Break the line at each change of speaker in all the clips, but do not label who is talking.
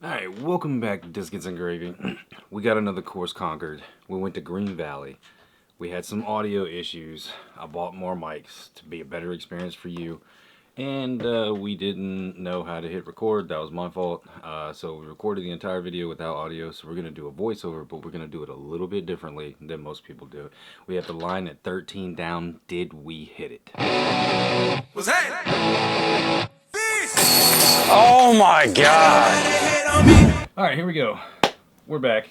Alright, welcome back to Discuits and Gravy. We got another course conquered. We went to Green Valley. We had some audio issues. I bought more mics to be a better experience for you. And we didn't know how to hit record. That was my fault. So we recorded the entire video without audio. So we're going to do a voiceover, but we're going to do it a little bit differently than most people do it. We have the line at 13 down. Did we hit it?
What's that?
Oh my God.
Alright, here we go. We're back.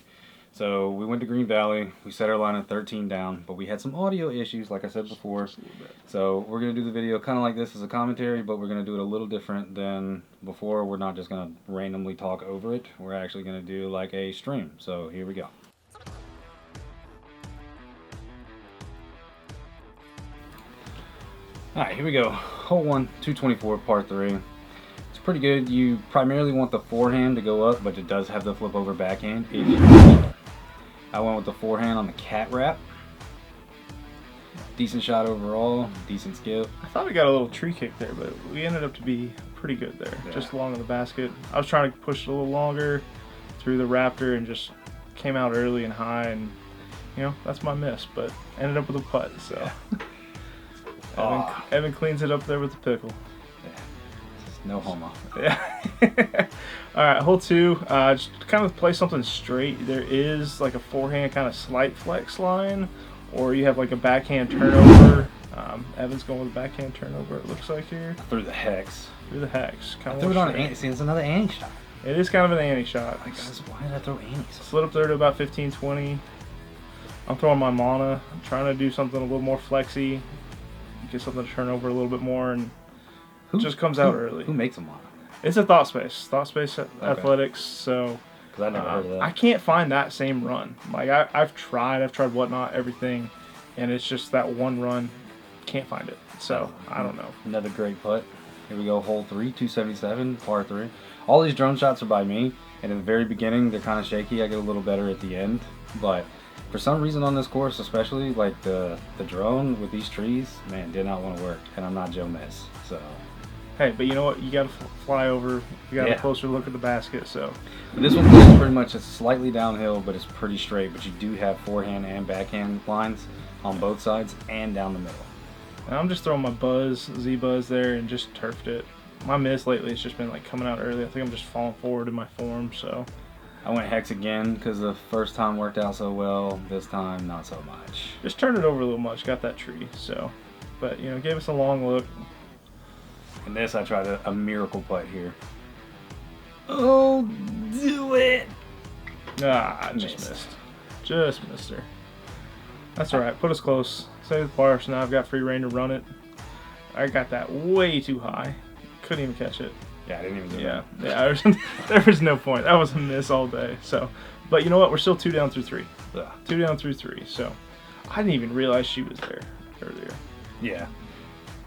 So we went to Green Valley. We set our line at 13 down, but we had some audio issues, like I said before. So we're going to do the video kind of like this as a commentary, but we're going to do it a little different than before. We're not just going to randomly talk over it. We're actually going to do like a stream. So here we go. Alright, here we go. Hole 1, 224, par 3. Pretty good. You primarily want the forehand to go up, but it does have the flip over backhand. I went with the forehand on the cat wrap. Decent shot overall, decent skip.
I thought we got a little tree kick there, but we ended up to be pretty good there.
Yeah.
Just along the basket. I was trying to push it a little longer through the Raptor and just came out early and high, and you know, that's my miss, but ended up with a putt, so. Yeah. Evan cleans it up there with the pickle.
No homo.
Yeah. All right, hole 2. Just kind of play something straight. There is like a forehand kind of slight flex line, or you have like a backhand turnover. Evan's going with a backhand turnover, it looks like here.
Through the hex.
Through the hex.
I threw it on an See, it's another Annie shot.
It is kind of an Annie shot.
Like, guys, why did I throw Annie?
Slid up there to about 15, 20. I'm throwing my mana. I'm trying to do something a little more flexy. Get something to turn over a little bit more, and just comes out early.
Who makes a mana?
It's a Thought Space Athletics. So
because I never heard of that.
I can't find that same run. Like I've tried Whatnot, everything, and it's just that one run. Can't find it. So I don't know.
Another great putt. Here we go. Hole 3, 277, par 3. All these drone shots are by me, and in the very beginning they're kind of shaky. I get a little better at the end, but for some reason on this course, especially like the drone with these trees, man, did not want to work, and I'm not Joe Miss, so.
Hey, but you know what? You got to fly over. You got a closer look at the basket. So
this one plays pretty much slightly downhill, but it's pretty straight. But you do have forehand and backhand lines on both sides and down the middle.
And I'm just throwing my Z-Buzz there, and just turfed it. My miss lately has just been like coming out early. I think I'm just falling forward in my form. So
I went hex again because the first time worked out so well. This time, not so much.
Just turned it over a little much. Got that tree. So, but you know, gave us a long look.
In this, I tried a miracle putt here. Oh, do it!
Ah, I just missed. Just missed her. That's alright. Put us close. Save the par, so now I've got free reign to run it. I got that way too high. Couldn't even catch it.
Yeah, I didn't even do
that. Yeah, there was no point. That was a miss all day. So, but you know what? We're still 2 down through 3.
Yeah.
2 down through 3. So, I didn't even realize she was there earlier.
Yeah.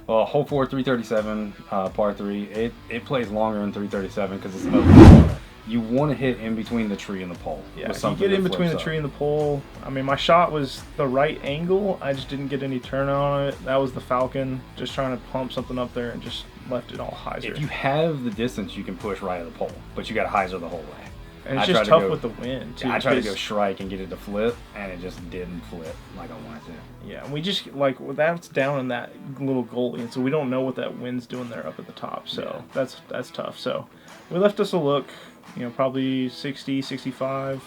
Well, hole 4, 337, par 3. It plays longer than 337 because it's open. You want to hit in between the tree and the pole.
Yeah, if you get in between the tree and the pole. I mean, my shot was the right angle. I just didn't get any turn on it. That was the Falcon, just trying to pump something up there and just left it all hyzer.
If you have the distance, you can push right at the pole, but you got to hyzer the whole way.
And it's just tough with the wind, too.
Yeah, I tried to go strike and get it to flip, and it just didn't flip like I wanted to.
Yeah, and we just, like, that's down in that little gully, and so we don't know what that wind's doing there up at the top, so that's tough. So we left us a look, you know, probably 60, 65.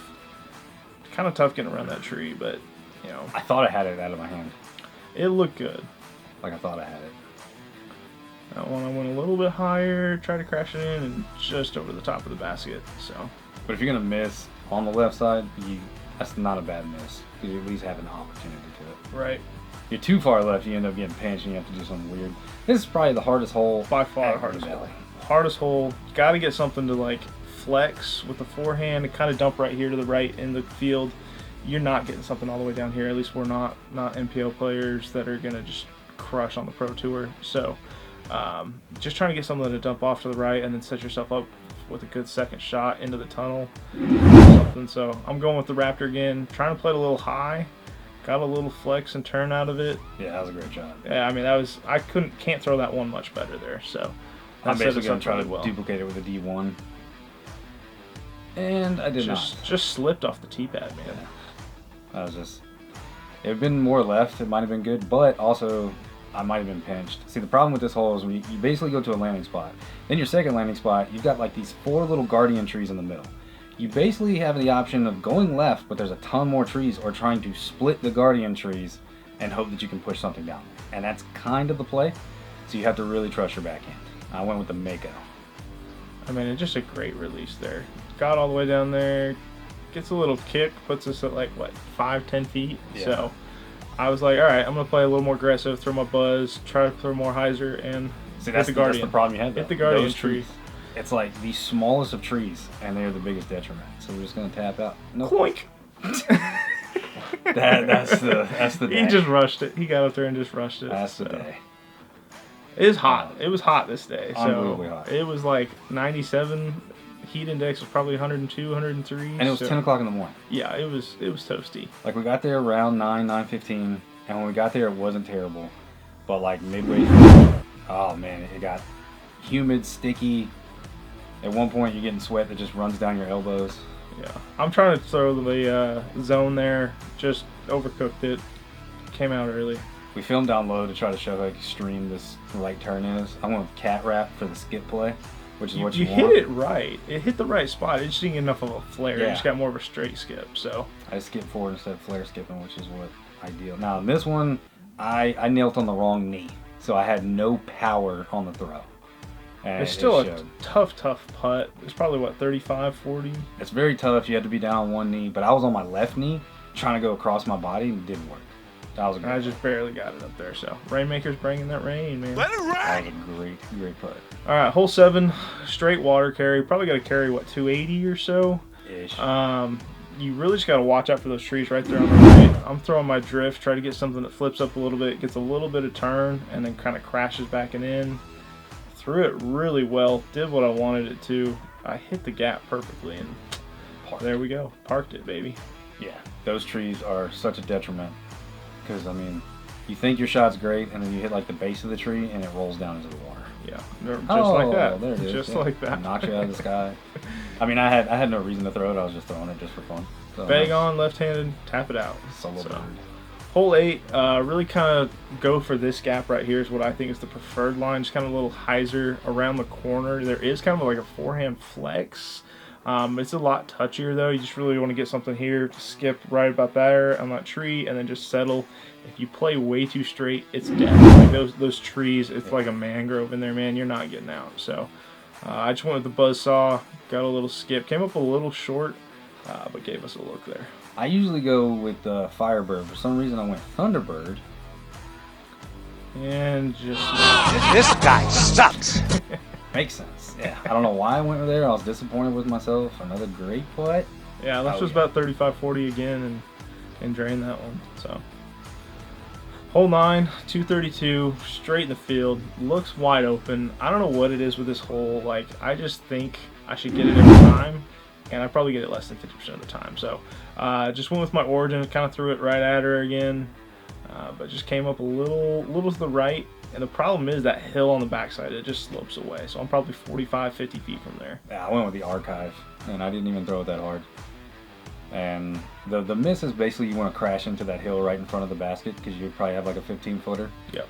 Kind of tough getting around that tree, but, you know.
I thought I had it out of my hand.
It looked good.
Like I thought I had it.
That one I went a little bit higher, tried to crash it in, and just over the top of the basket, so.
But if you're going to miss on the left side, that's not a bad miss. Because you at least have an opportunity to it.
Right.
You're too far left, you end up getting pinched and you have to do something weird. This is probably the hardest hole.
By far the hardest hole. Hardest hole. Got to get something to like flex with the forehand and kind of dump right here to the right in the field. You're not getting something all the way down here. At least we're not MPO players that are going to just crush on the Pro Tour. So just trying to get something to dump off to the right and then set yourself up with a good second shot into the tunnel something. So I'm going with the Raptor again, trying to play it a little high, got a little flex and turn out of it.
Yeah, that was a great shot.
Yeah, I mean, I can't throw that one much better there. So
I'm basically going to try to duplicate it with a D1. And I did
Just slipped off the tee pad, man.
I was just... It had been more left, it might have been good, but also I might have been pinched. See, the problem with this hole is when you basically go to a landing spot. Then your second landing spot, you've got like these 4 little guardian trees in the middle. You basically have the option of going left, but there's a ton more trees, or trying to split the guardian trees and hope that you can push something down. And that's kind of the play, so you have to really trust your backhand. I went with the Mako.
I mean, it's just a great release there. Got all the way down there, gets a little kick, puts us at like, what, 5-10 feet?
Yeah.
So I was like, all right, I'm going to play a little more aggressive, throw my buzz, try to throw more hyzer, and
See,
hit the guardian.
That's the problem you had, though.
Hit the guardian
Those
tree.
trees. It's like the smallest of trees, and they're the biggest detriment. So we're just going to tap out. Nope.
Cloink!
That's the day.
He just rushed it. He got up there and just rushed it.
That's the day.
It is hot. It was hot this day.
Unbelievably
So
hot.
it was like 97. Heat index was probably 102, 103.
And it was 10 o'clock in the morning.
Yeah, it was toasty.
Like, we got there around 9:15, and when we got there, it wasn't terrible. But, like, midway through, oh, man, it got humid, sticky. At one point, you're getting sweat that just runs down your elbows.
Yeah. I'm trying to throw the zone there. Just overcooked it. Came out early.
We filmed down low to try to show how extreme this right turn is. I went with cat wrap for the skip play, which is what you want.
You hit it right. It hit the right spot. It just didn't get enough of a flare.
Yeah.
It just got more of a straight skip. So
I skipped forward instead of flare skipping, which is what ideal. Now, in this one, I knelt on the wrong knee, so I had no power on the throw. And
it's still
it
a
showed.
tough putt. It's probably, what, 35, 40?
It's very tough. You have to be down on one knee, but I was on my left knee trying to go across my body, and it didn't work. That was a great
I just barely got it up there. So Rainmaker's bringing that rain, man.
Let it
That
ride.
was a great putt.
All right, hole 7, straight water carry. Probably got to carry, what, 280 or so?
Ish.
You really just got to watch out for those trees right there on the right. I'm throwing my drift, try to get something that flips up a little bit, gets a little bit of turn, and then kind of crashes back and in. Threw it really well, did what I wanted it to. I hit the gap perfectly, and there we go. Parked it, baby.
Yeah, those trees are such a detriment. Because, I mean, you think your shot's great, and then you hit, like, the base of the tree, and it rolls down into the water.
Yeah, just like that.
There it is.
Just
Yeah.
like that.
Knocks you out of the sky. I mean, I had no reason to throw it. I was just throwing it just for fun. So,
Bag on, left-handed, tap it out.
Solo bird.
Hole 8, really kind of go for this gap right here is what I think is the preferred line. Just kind of a little hyzer around the corner. There is kind of like a forehand flex. It's a lot touchier though. You just really want to get something here to skip right about there on that tree and then just settle. If you play way too straight, it's dead. Like those trees, it's like a mangrove in there, man. You're not getting out. So I just went with the buzzsaw, got a little skip, came up a little short, but gave us a look there.
I usually go with Firebird. For some reason, I went Thunderbird.
And just
This guy sucks.
Makes sense. Yeah. I don't know why I went there. I was disappointed with myself. Another great putt.
yeah, this was about 35-40 again and drained that one. So hole 9, 232, straight in the field. Looks wide open. I don't know what it is with this hole. Like, I just think I should get it every time, and I probably get it less than 50% of the time. So just went with my origin, kind of threw it right at her again, but just came up a little to the right. And the problem is that hill on the backside, it just slopes away. So I'm probably 45, 50 feet from there.
Yeah, I went with the archive, and I didn't even throw it that hard. And the miss is basically you want to crash into that hill right in front of the basket because you probably have like a 15-footer.
Yep.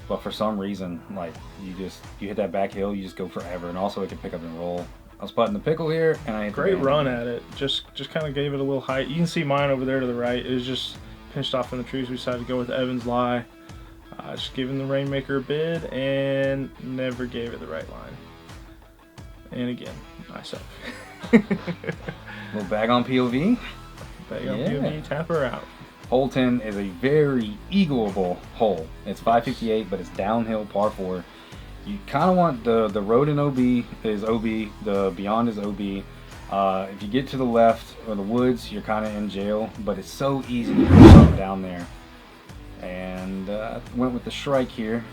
But for some reason, like you hit that back hill, you just go forever, and also it can pick up and roll. I was putting the pickle here, and I hit
Great
the
run at it. Just kind of gave it a little height. You can see mine over there to the right. It was just pinched off in the trees. We decided to go with Evans Lie. Just giving the Rainmaker a bid and never gave it the right line. And again, I suck.
Little bag on POV.
Bag on
Yeah.
POV, tap her out.
Hole 10 is a very eagleable hole. It's 558, but it's downhill par 4. You kind of want the road in OB is OB, the beyond is OB. If you get to the left or the woods, you're kind of in jail, but it's so easy to put something down there. And went with the Shrike here.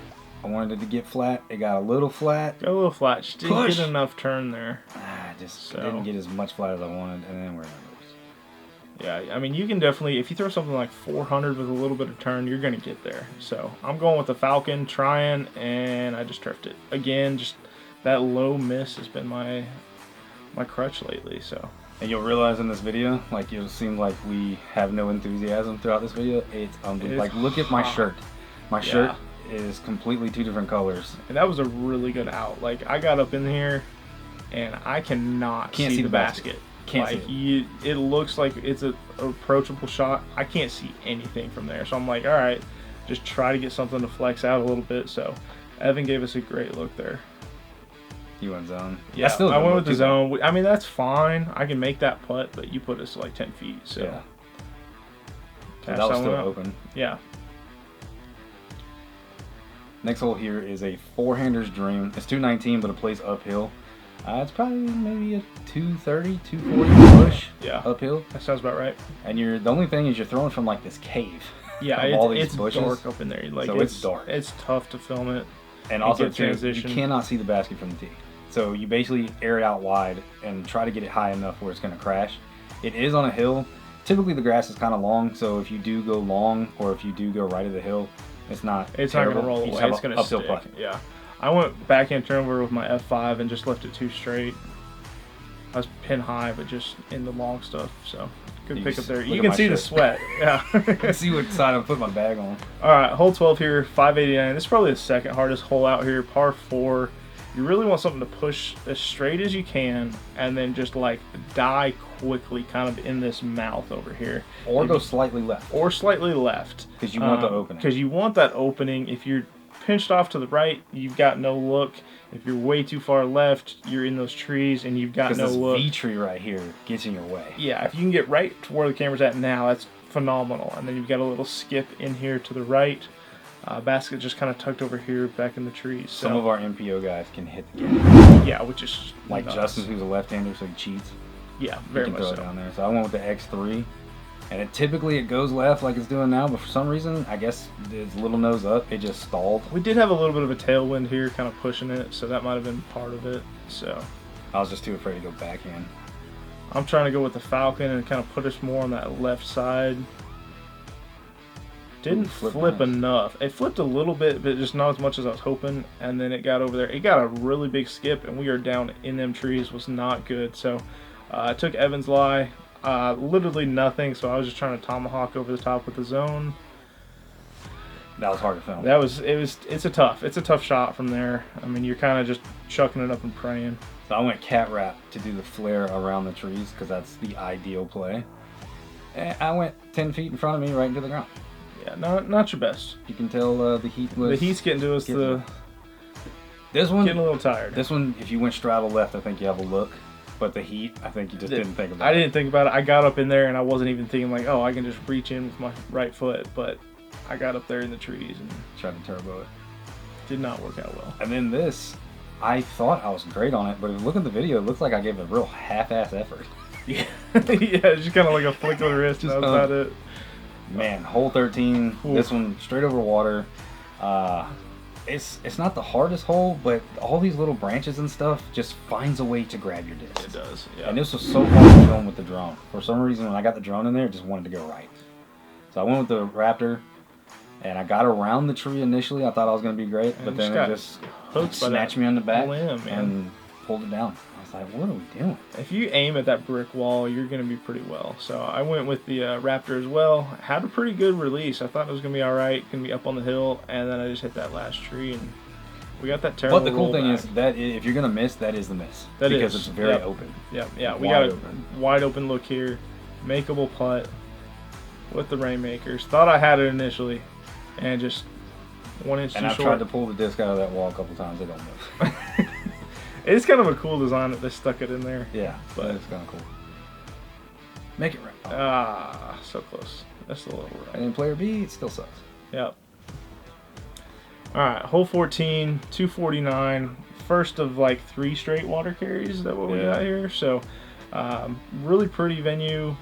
I wanted it to get flat. It got a little flat.
Got a little flat. Just didn't
Push.
get enough turn there.
I just
So-
didn't get as much flat as I wanted, and then we're gonna lose.
Yeah, I mean, you can definitely, if you throw something like 400 with a little bit of turn, you're going to get there. So I'm going with the Falcon, trying, and I just turfed it. Again, just that low miss has been my my crutch lately. So.
And you'll realize in this video, like it'll seem like we have no enthusiasm throughout this video. It's like look at my shirt. My shirt is completely two different colors.
And that was a really good out. Like I got up in here, and I can't see the basket.
Can't see it.
It looks like it's an approachable shot. I can't see anything from there. So I'm like, all right, just try to get something to flex out a little bit. So Evan gave us a great look there.
You went zone.
Yeah, I went with the zone. I mean, that's fine. I can make that putt, but you put us to like 10 feet. So
yeah. So that was still open.
Yeah.
Next hole here is a four-hander's dream. It's 219, but it plays uphill. It's probably maybe a 230, 240 push uphill.
That sounds about right.
And the only thing is you're throwing from like this cave.
Yeah, it's dark up in there. Like,
so it's dark.
It's tough to film it.
And also, you cannot see the basket from the tee. So you basically air it out wide and try to get it high enough where it's going to crash. It is on a hill. Typically the grass is kind of long, so if you do go long or if you do go right of the hill, it's not going to
roll away. It's going to stick. Putt. Yeah. I went backhand turnover with my F5 and just left it too straight. I was pin high, but just in the long stuff. So good pick up there. You can see the sweat. Yeah.
You can see what side I put my bag on.
All right, hole 12 here, 589. This is probably the second hardest hole out here, par 4. You really want something to push as straight as you can and then just like die quickly kind of in this mouth over here.
Or go slightly left.
Or slightly left.
Because you want the opening.
Because you want that opening. If you're pinched off to the right, you've got no look. If you're way too far left, you're in those trees and you've got no look.
Because this V tree right here gets in your way.
Yeah, if you can get right to where the camera's at now, that's phenomenal. And then you've got a little skip in here to the right. Basket just kind of tucked over here back in the trees. So.
Some of our MPO guys can hit the game.
Yeah, which is
like nuts. Justin, who's a left-hander, so he cheats.
Yeah, very much so.
Down there. So I went with the X3, and typically it goes left like it's doing now, but for some reason, I guess its little nose up, it just stalled.
We did have a little bit of a tailwind here, kind of pushing it, so that might have been part of it. So
I was just too afraid to go backhand.
I'm trying to go with the Falcon and kind of put us more on that left side. Didn't flip enough. It flipped a little bit, but just not as much as I was hoping. And then it got over there. It got a really big skip, and we are down in them trees. Was not good. So I took Evan's lie. Literally nothing. So I was just trying to tomahawk over the top with the zone.
That was hard to film.
It's a tough shot from there. I mean, you're kind of just chucking it up and praying.
So I went cat wrap to do the flare around the trees because that's the ideal play. And I went 10 feet in front of me right into the ground.
Yeah, not your best.
You can tell the heat was...
The heat's getting to us.
This one...
Getting a little tired.
This one, if you went straddle left, I think you have a look. But the heat, I think you just didn't think about it.
I didn't think about it. I got up in there and I wasn't even thinking like, oh, I can just reach in with my right foot. But I got up there in the trees and...
Tried to turbo it.
Did not work out well.
And then this, I thought I was great on it. But if you look at the video, it looks like I gave a real half-ass effort.
Yeah, yeah, just kind of like a flick of the wrist. That's about it.
Man, hole 13, this one straight over water. It's not the hardest hole, but all these little branches and stuff just finds a way to grab your disc.
It does, yeah.
And this was so hard to film with the drone. For some reason, when I got the drone in there, it just wanted to go right. So I went with the Raptor, and I got around the tree initially. I thought I was going to be great, but then it just snatched me on the back and pulled it down. I was like, what are we doing?
If you aim at that brick wall, you're going to be pretty well. So I went with the Raptor as well. Had a pretty good release. I thought it was going to be all right. Going to be up on the hill. And then I just hit that last tree. And we got that terrible
But the cool thing is that if you're going to miss, that is the miss. Because it's very open.
Yeah. We got a wide open look here. Makeable putt with the Rainmakers. Thought I had it initially. And just 1 inch too short.
And I've tried to pull the disc out of that wall a couple times. It don't move.
It's kind of a cool design that they stuck it in there.
Yeah, but it's kind of cool. Make it right.
Ah, so close. That's a little right.
And then player B, it still sucks.
Yep. All right, hole 14, 249. First of like 3 straight water carries that we got here. So, really pretty venue.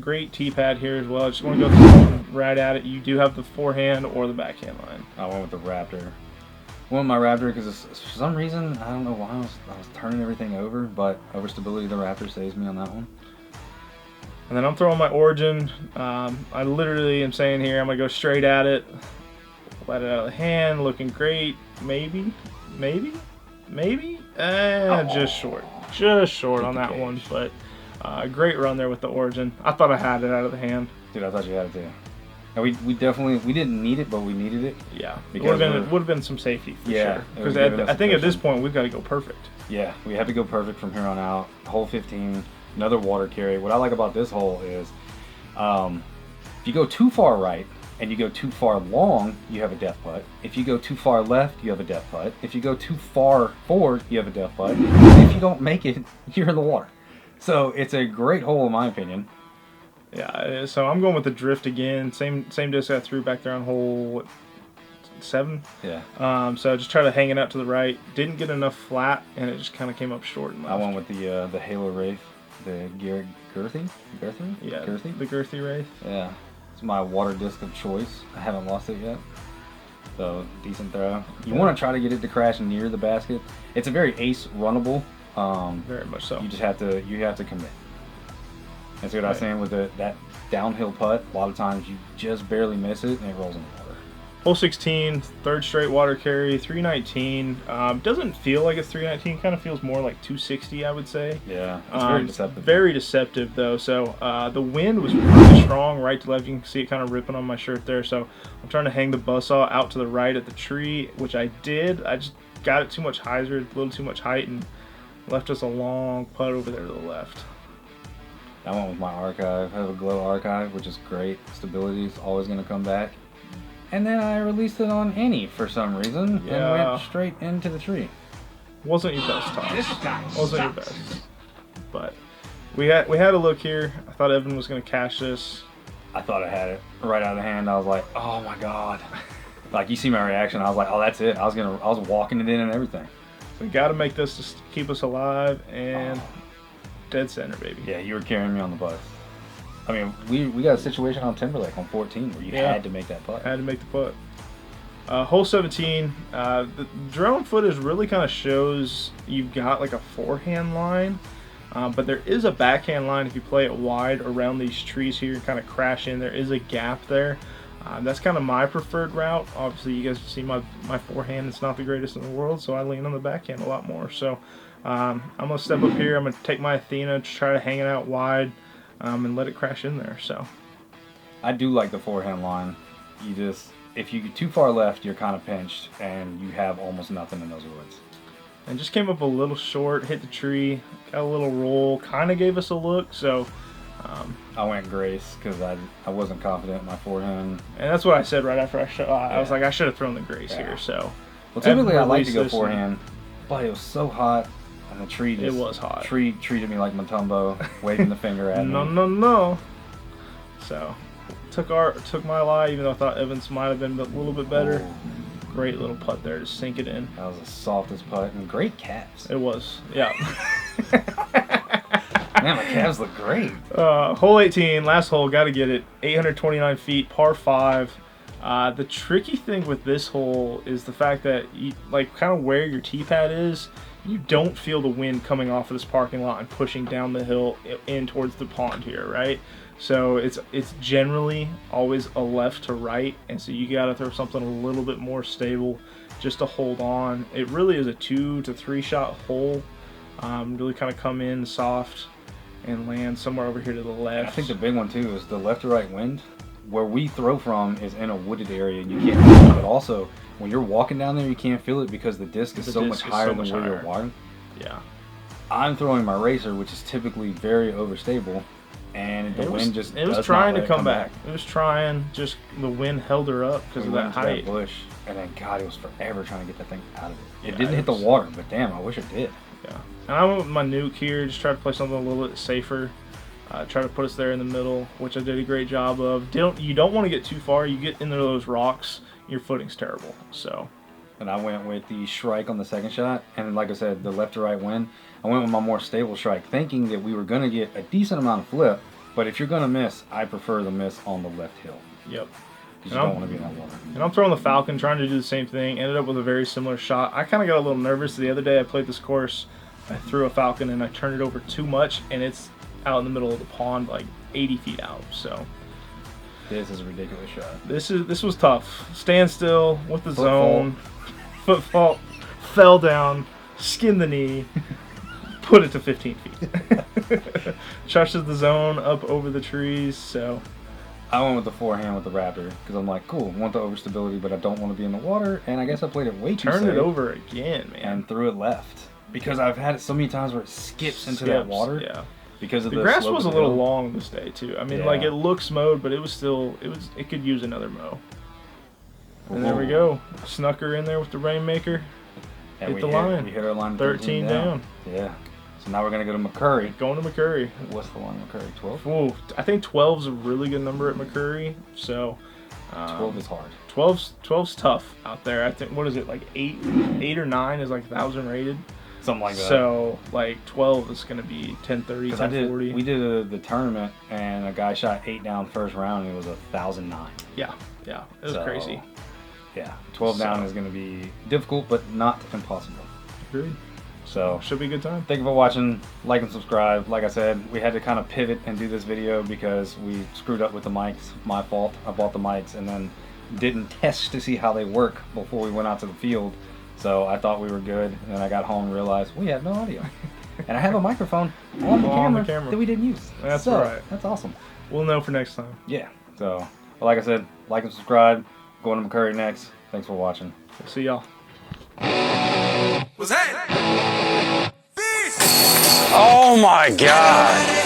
Great tee pad here as well. I just want to go through right at it. You do have the forehand or the backhand line.
I went with the Raptor. Won my Raptor because for some reason, I don't know why, I was turning everything over, but overstability of the Raptor saves me on that one.
And then I'm throwing my Origin. I literally am saying here, I'm going to go straight at it. Let it out of the hand, looking great. Maybe. Just short. just short on
the
that
cage.
one, but great run there with the Origin. I thought I had it out of the hand.
Dude, I thought you had it too. And we definitely didn't need it, but we needed it.
Yeah, it
Because
would have been some safety for
Yeah,
sure.
it would've
Because
given us
I think at this
cushion.
point we've got to go perfect.
Yeah, we have to go perfect from here on out. Hole 15, another water carry. What I like about this hole is, if you go too far right and you go too far long, you have a death putt. If you go too far left, you have a death putt. If you go too far forward, you have a death putt. If you don't make it, you're in the water. So it's a great hole in my opinion.
Yeah, so I'm going with the drift again. Same disc I threw back there on hole 7.
Yeah.
So just try to hang it out to the right. Didn't get enough flat, and it just kind of came up short and left.
I went with the Halo Wraith, the Girthy?
Yeah,
Girthy?
the girthy Wraith.
Yeah. It's my water disc of choice. I haven't lost it yet. So, decent throw. You want to try to get it to crash near the basket. It's a very ace runnable.
Very much so.
You just have to commit. That's what I was
Right.
saying with that downhill putt. A lot of times you just barely miss it and it rolls in the water.
Hole 16, third straight water carry, 319. Doesn't feel like it's 319. Kind of feels more like 260, I would say.
Yeah, it's very deceptive.
Very deceptive, though. So the wind was really strong right to left. You can see it kind of ripping on my shirt there. So I'm trying to hang the buzzsaw out to the right at the tree, which I did. I just got it too much hyzer, a little too much height, and left us a long putt over there to the left.
I went with my archive. I have a glow archive, which is great. Stability is always going to come back. And then I released it on any for some reason
Yeah.
and went straight into the tree.
Wasn't your best
This
toss.
guy
Wasn't your
sucks.
best. But we had a look here. I thought Evan was going to cash this.
I thought I had it right out of the hand. I was like, oh my god. Like, you see my reaction. I was like, oh, that's it. I was walking it in and everything.
We got to make this to keep us alive, and dead center, baby.
Yeah, you were carrying me on the bus. I mean, we got a situation on Timberlake on 14 where you
Yeah.
had to make that putt.
I had to make the putt. Hole 17, the drone footage really kind of shows you've got like a forehand line, but there is a backhand line if you play it wide around these trees here and kind of crash in. There is a gap there. That's kind of my preferred route. Obviously, you guys see my forehand. It's not the greatest in the world, so I lean on the backhand a lot more. So I'm going to step up here. I'm going to take my Athena, try to hang it out wide, and let it crash in there. So
I do like the forehand line. If you get too far left, you're kind of pinched, and you have almost nothing in those woods.
and just came up a little short, hit the tree, got a little roll, kind of gave us a look. So
I went Grace because I wasn't confident in my forehand.
and that's what I said right after I shot. I was
Yeah.
like, I should have thrown the Grace
Yeah.
here. So
Well, typically I like to
released
go
this
forehand, but it was so hot, and the tree just
It was hot.
Tree treated me like Matumbo, waving the finger at me.
No. So took my lie, even though I thought Evans might have been a little bit better.
Oh,
Great little putt there to sink it in.
that was the softest putt, and great calves.
It was, yeah.
Man, my calves look great.
Hole 18, last hole, got to get it. 829 feet, par 5. The tricky thing with this hole is the fact that you, like, kind of where your tee pad is, you don't feel the wind coming off of this parking lot and pushing down the hill in towards the pond here, right? So it's generally always a left to right, and so you got to throw something a little bit more stable just to hold on. It really is a 2 to 3 shot hole. Really kind of come in soft and land somewhere over here to the left.
I think the big one too is the left to right wind. Where we throw from is in a wooded area, and you can't feel it. But also, when you're walking down there, you can't feel it because the disc is
The
so
disc
much
is
higher
so
than
much
where
higher.
you're walking.
Yeah.
I'm throwing my racer, which is typically very overstable, and the wind just
it was
does
trying
not
to
let it
come back. It was trying, just the wind held her up because
We
of
went
that
into
height.
bush, and then God, it was forever trying to get that thing out of it.
Yeah,
It didn't
it
hit the
was-
water, but damn, I wish it did.
Yeah. And I went with my nuke here, just try to play something a little bit safer. Try to put us there in the middle, which I did a great job of. You don't want to get too far. You get into those rocks, your footing's terrible. So
And I went with the Shrike on the second shot, and like I said, the left to right wind. I went with my more stable Shrike, thinking that we were going to get a decent amount of flip, but if you're going to miss, I prefer the miss on the left hill,
yep.
because you don't want to be in that water.
And I'm throwing the Falcon, trying to do the same thing. Ended up with a very similar shot. I kind of got a little nervous the other day. I played this course. I threw a Falcon and I turned it over too much, and it's out in the middle of the pond, like 80 feet out. So
This is a ridiculous shot.
this was tough. Stand still with the
Foot
zone. Foot fault. Fell down. Skinned the knee. put it to 15 feet. Trusted the zone up over the trees, so
I went with the forehand with the Raptor because I'm like, cool, want the overstability, but I don't want to be in the water. And I guess I played it way too
turned it
safe
over again, man.
and threw it left because I've had it so many times where it skips into that water.
Yeah.
Because of
The grass
slope
was
of
a
the
little
hill.
long this day too. I mean,
Yeah.
like it looks mowed, but it could use another mow. And there we go. Snuck her in there with the Rainmaker.
And
hit
we
the line.
We hit our line
13 down.
Yeah. So now we're gonna go to McCurry.
Going to McCurry.
What's the line, McCurry? 12.
Ooh, I think 12's a really good number at McCurry. So
12 is hard.
12's tough out there. I think, what is it, like 8 or 9 is like 1,000 rated.
Something like that.
So like 12 is gonna be 1030, 1040.
We did the tournament and a guy shot 8 down first round and it was 1,009.
Yeah, it was crazy.
Yeah, 12 down is going to be difficult, but not impossible.
Agreed.
So,
Should be a good time.
thank you for watching. Like and subscribe. Like I said, we had to kind of pivot and do this video because we screwed up with the mics. My fault. I bought the mics and then didn't test to see how they work before we went out to the field. So I thought we were good, and then I got home and realized we have no audio. And I have a microphone on the camera that we didn't use.
That's
so,
right.
That's awesome.
We'll know for next time.
Yeah. So, well, like I said, like and subscribe. Going to McCurry next. Thanks for watching.
See y'all.
Was that? Fish!
Oh my God.